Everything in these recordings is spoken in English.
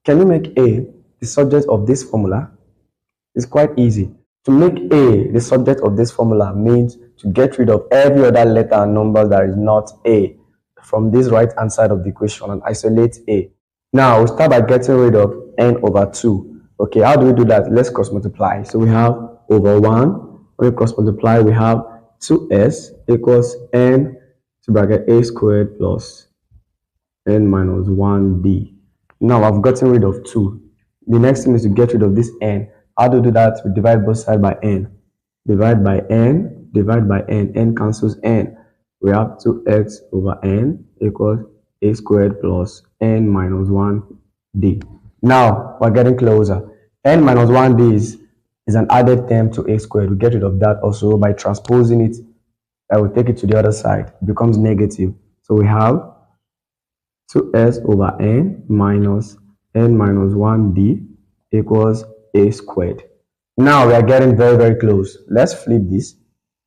Can you make A the subject of this formula? It's quite easy. To make A the subject of this formula means to get rid of every other letter and number that is not A from this right hand side of the equation and isolate A. Now we'll start by getting rid of n over 2. Okay, how do we do that? Let's cross multiply. So we have over 1. When we cross multiply, we have 2s equals n to bracket a squared plus n minus 1d. Now I've gotten rid of 2. The next thing is to get rid of this n. How do we do that? We divide both sides by n. Divide by n, divide by n cancels n. We have 2x over n equals a squared plus n minus 1d. Now we're getting closer. N minus 1d is an added term to a squared. We get rid of that also by transposing it. I will take it to the other side. It becomes negative. So we have 2s over n minus 1d equals a squared. Now we are getting very, very close. Let's flip this.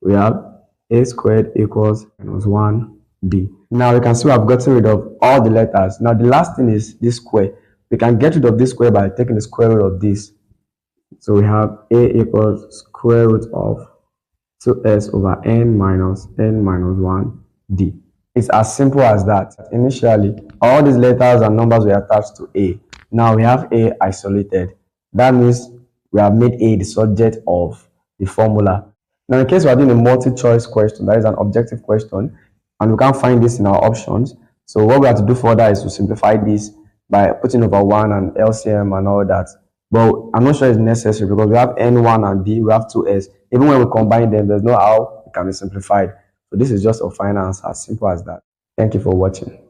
We have a squared equals minus 1d. Now we can see we have gotten rid of all the letters. Now the last thing is this square. We can get rid of this square by taking the square root of this. So we have a equals square root of 2s over n minus 1d. It's as simple as that. Initially, all these letters and numbers were attached to A. Now we have A isolated. That means we have made A the subject of the formula. Now in case we are doing a multi-choice question, that is an objective question, and we can't find this in our options. So what we have to do further is to simplify this by putting over 1 and LCM and all that. But I'm not sure it's necessary because we have N1 and D, we have 2S. Even when we combine them, there's no how it can be simplified. So this is just a final answer, as simple as that. Thank you for watching.